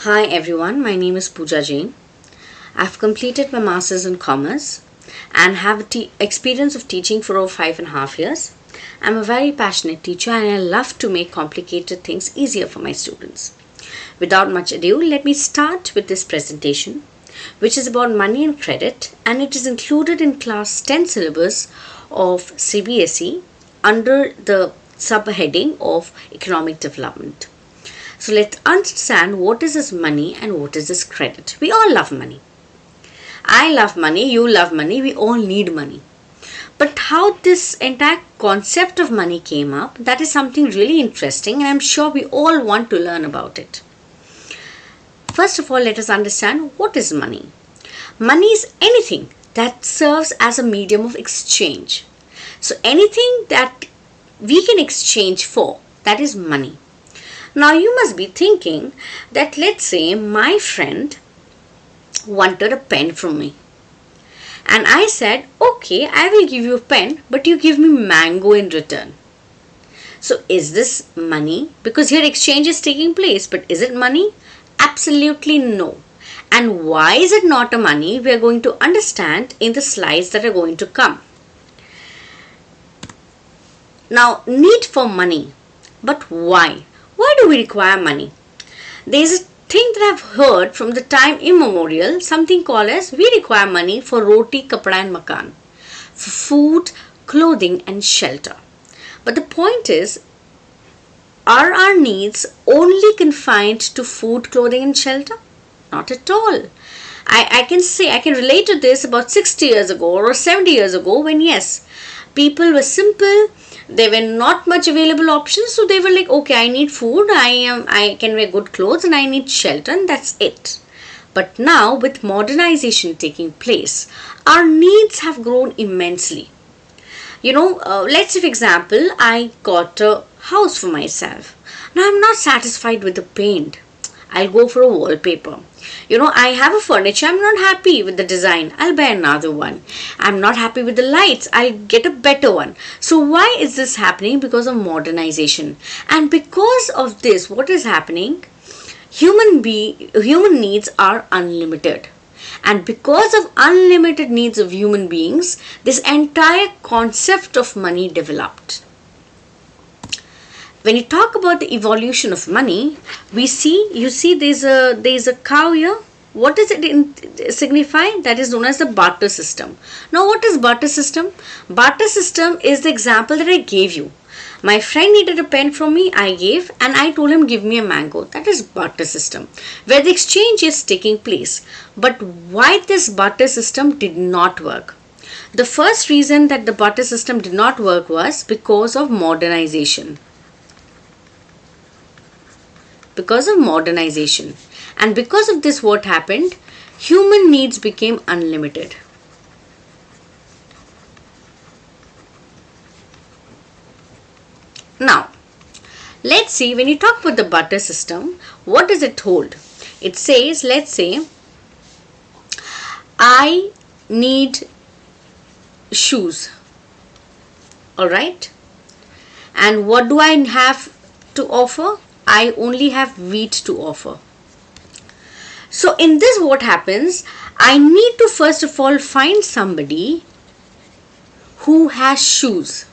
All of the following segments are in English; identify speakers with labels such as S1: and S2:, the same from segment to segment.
S1: Hi everyone, my name is Pooja Jain. I've completed my Masters in Commerce and have experience of teaching for over 5.5 years. I'm a very passionate teacher and I love to make complicated things easier for my students. Without much ado, let me start with this presentation, which is about money and credit, and it is included in class 10 syllabus of CBSE under the subheading of economic development. So let's understand what is this money and what is this credit. We all love money. I love money, you love money, we all need money. But how this entire concept of money came up, that is something really interesting and I'm sure we all want to learn about it. First of all, let us understand what is money. Money is anything that serves as a medium of exchange. So anything that we can exchange for, that is money. Now you must be thinking that let's say my friend wanted a pen from me. And I said, okay, I will give you a pen, but you give me mango in return. So is this money? Because here exchange is taking place, but is it money? Absolutely no. And why is it not a money? We are going to understand in the slides that are going to come. Now, need for money. But why? Why do we require money? There is a thing that I've heard from the time immemorial, something called as we require money for roti, kapda and makan, for food, clothing and shelter. But the point is, are our needs only confined to food, clothing and shelter? Not at all. I can relate to this about 60 years ago or 70 years ago when yes, people were simple. There were not much available options, so they were like, okay, I need food, I can wear good clothes and I need shelter and that's it. But now with modernization taking place, our needs have grown immensely. Let's say for example, I got a house for myself. Now I'm not satisfied with the paint. I'll go for a wallpaper. I have a furniture, I'm not happy with the design, I'll buy another one. I'm not happy with the lights, I'll get a better one. So why is this happening? Because of modernization. And because of this, what is happening? Human needs are unlimited. And because of unlimited needs of human beings, this entire concept of money developed. When you talk about the evolution of money, you see there's a cow here. What does it signify? That is known as the barter system. Now what is barter system? Barter system is the example that I gave you. My friend needed a pen from me, I gave, and I told him give me a mango. That is barter system, where the exchange is taking place. But why this barter system did not work? The first reason that the barter system did not work was because of modernization. Because of modernization. And because of this, what happened? Human needs became unlimited. Now, let's see, when you talk about the barter system, what does it hold? It says, let's say, I need shoes. Alright? And what do I have to offer? I only have wheat to offer. So in this what happens? I need to first of all find somebody who has shoes.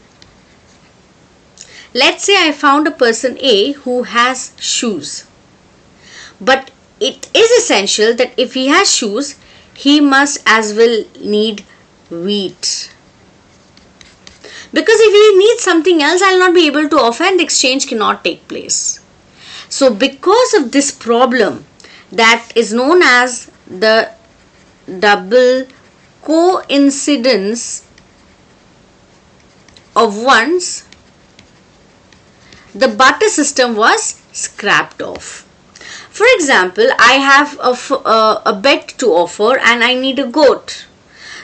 S1: Let's say I found a person A who has shoes. But it is essential that if he has shoes, he must as well need wheat. Because if he needs something else, I'll not be able to offer and the exchange cannot take place. So because of this problem that is known as the double coincidence of wants, the barter system was scrapped off. For example, I have a bed to offer and I need a goat.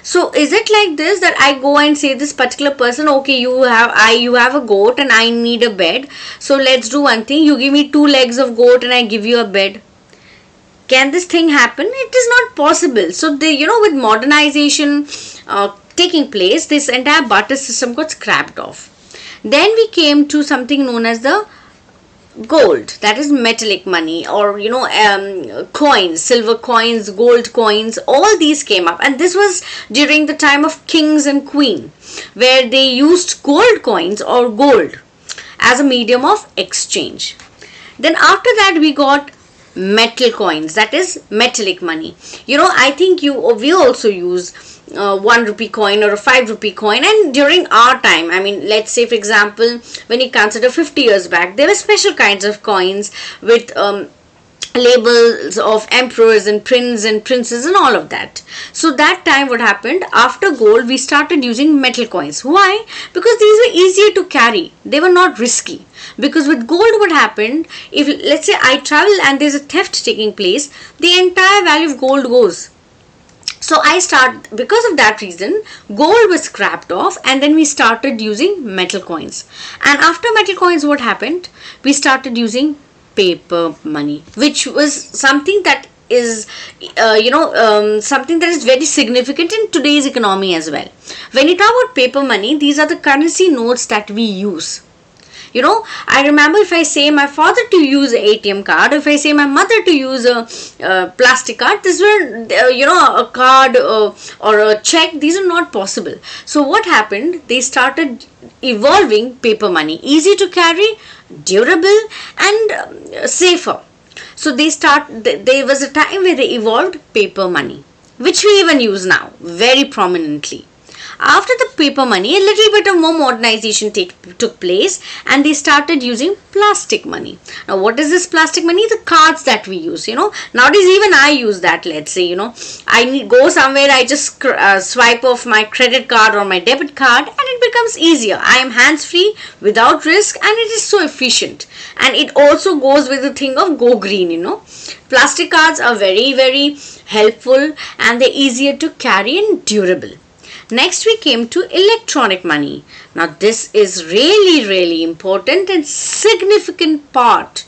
S1: So is it like this that I go and say this particular person, okay, you have a goat and I need a bed. So let's do one thing. You give me 2 legs of goat and I give you a bed. Can this thing happen? It is not possible. So with modernization taking place, this entire barter system got scrapped off. Then we came to something known as the gold, that is metallic money, or coins, silver coins, gold coins, all these came up. And this was during the time of kings and queen, where they used gold coins or gold as a medium of exchange. Then after that we got metal coins, that is metallic money. I think we also use 1 rupee coin or a 5 rupee coin. And during our time, I mean, let's say for example, when you consider 50 years back, there were special kinds of coins with labels of emperors and princes and princes and all of that. So that time what happened, after gold we started using metal coins. Why? Because these were easier to carry, they were not risky. Because with gold what happened, if let's say I travel and there's a theft taking place, the entire value of gold goes. So because of that reason, gold was scrapped off, and then we started using metal coins. And after metal coins what happened, we started using paper money, which was something that is something that is very significant in today's economy as well. When you talk about paper money, these are the currency notes that we use. I remember if I say my father to use an ATM card, if I say my mother to use a plastic card, this were a card or a check, these are not possible. So what happened, they started evolving paper money, easy to carry, durable, and safer. So there was a time where they evolved paper money, which we even use now very prominently. After the paper money, a little bit of more modernization took place, and they started using plastic money. Now, what is this plastic money? The cards that we use, Nowadays, even I use that, let's say, I go somewhere, I just swipe off my credit card or my debit card, and it becomes easier. I am hands-free, without risk, and it is so efficient. And it also goes with the thing of go green, Plastic cards are very, very helpful, and they're easier to carry and durable. Next we came to electronic money. Now this is really, really important and significant part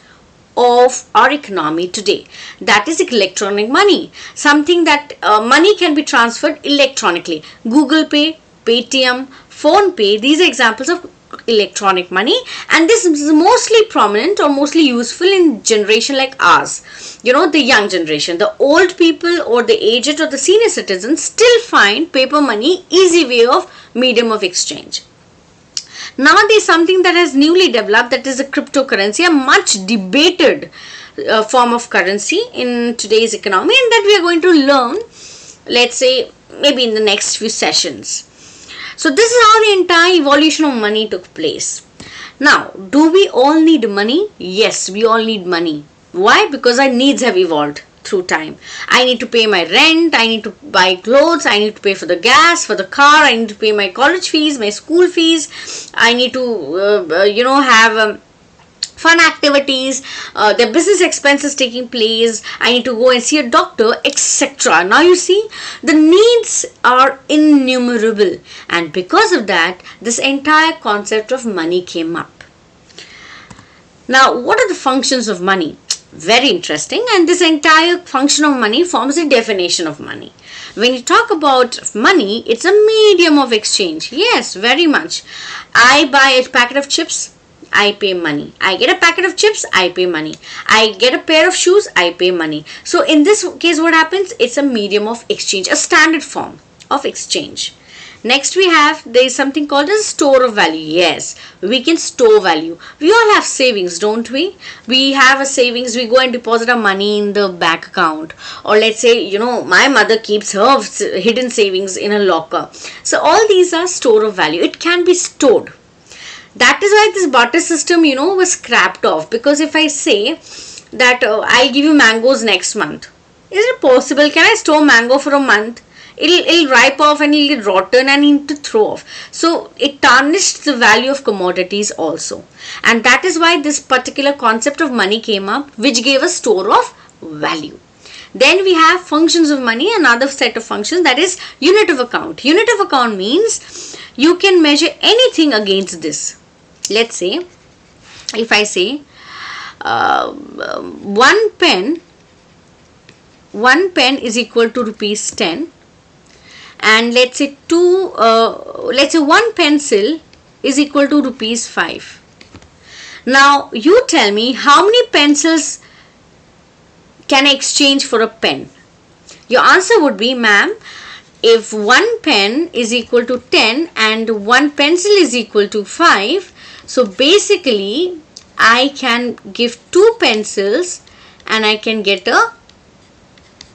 S1: of our economy today. That is electronic money. Something that money can be transferred electronically. Google Pay, Paytm, Phone Pay, these are examples of electronic money, and this is mostly prominent or mostly useful in generation like ours. The young generation, the old people or the aged or the senior citizens still find paper money easy way of medium of exchange. Now there is something that has newly developed, that is a cryptocurrency, a much debated form of currency in today's economy, and that we are going to learn, let's say, maybe in the next few sessions. So this is how the entire evolution of money took place. Now, do we all need money? Yes, we all need money. Why? Because our needs have evolved through time. I need to pay my rent, I need to buy clothes, I need to pay for the gas, for the car, I need to pay my college fees, my school fees, I need to, have fun activities, their business expenses taking place, I need to go and see a doctor, etc. Now you see, the needs are innumerable, and because of that, this entire concept of money came up. Now, what are the functions of money? Very interesting, and this entire function of money forms a definition of money. When you talk about money, it's a medium of exchange. Yes, very much. I buy a packet of chips, I pay money. I get a packet of chips, I pay money. I get a pair of shoes, I pay money. So in this case, what happens? It's a medium of exchange, a standard form of exchange. Next there is something called as store of value. Yes, we can store value. We all have savings, don't we? We have a savings, we go and deposit our money in the bank account. Or let's say, my mother keeps her hidden savings in a locker. So all these are store of value. It can be stored. That is why this barter system, was scrapped off. Because if I say that I'll give you mangoes next month, is it possible? Can I store mango for a month? It'll ripe off and it'll get rotten and need to throw off. So it tarnished the value of commodities also. And that is why this particular concept of money came up, which gave a store of value. Then we have functions of money, another set of functions, that is unit of account. Unit of account means you can measure anything against this. Let's say, if I say 1 pen is equal to rupees 10, and let's say 1 pencil is equal to rupees 5. Now you tell me, how many pencils can I exchange for a pen? Your answer would be, ma'am, if one pen is equal to 10 and one pencil is equal to 5, so basically I can give two pencils and I can get a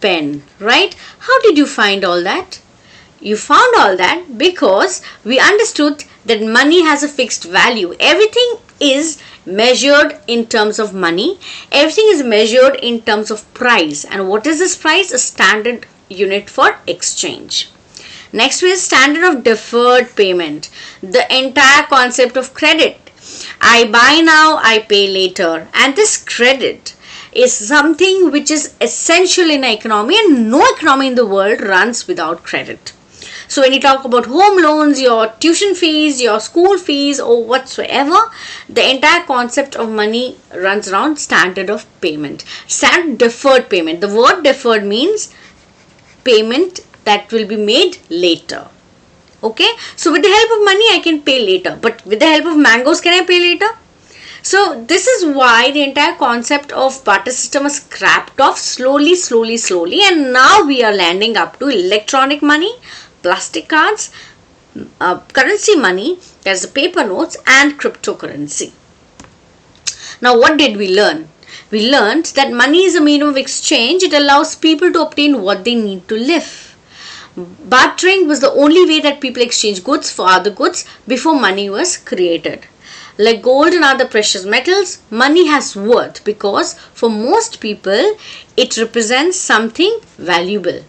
S1: pen, right? How did you find all that? You found all that because we understood that money has a fixed value. Everything is measured in terms of money. Everything is measured in terms of price. And what is this price? A standard unit for exchange. Next is standard of deferred payment. The entire concept of credit. I buy now, I pay later. And this credit is something which is essential in economy, and no economy in the world runs without credit. So when you talk about home loans, your tuition fees, your school fees or whatsoever, the entire concept of money runs around standard of payment. Standard deferred payment. The word deferred means payment that will be made later. Okay, so with the help of money I can pay later, but with the help of mangoes can I pay later? So this is why the entire concept of barter system was scrapped off slowly, and now we are landing up to electronic money, plastic cards, currency money, that's the paper notes, and cryptocurrency. Now what did we learn? We learned that money is a medium of exchange. It allows people to obtain what they need to live. Bartering was the only way that people exchanged goods for other goods before money was created. Like gold and other precious metals, money has worth because for most people it represents something valuable.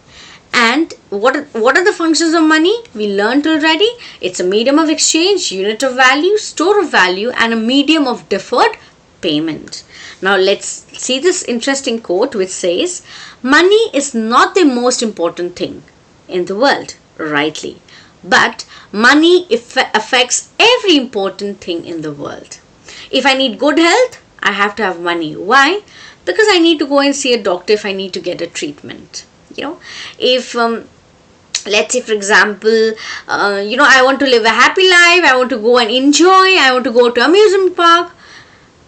S1: And what are the functions of money? We learned already. It's a medium of exchange, unit of value, store of value, and a medium of deferred payment. Now let's see this interesting quote which says, money is not the most important thing in the world, rightly, but money affects every important thing in the world. If I need good health, I have to have money. Why? Because I need to go and see a doctor if I need to get a treatment. If let's say for example, I want to live a happy life, I want to go and enjoy, I want to go to amusement park,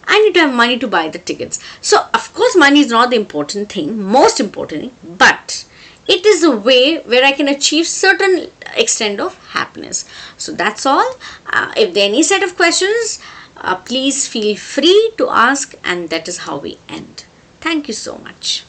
S1: I need to have money to buy the tickets. So of course money is not the important thing, most important thing, but it is a way where I can achieve certain extent of happiness. So that's all. If there are any set of questions, please feel free to ask, and that is how we end. Thank you so much.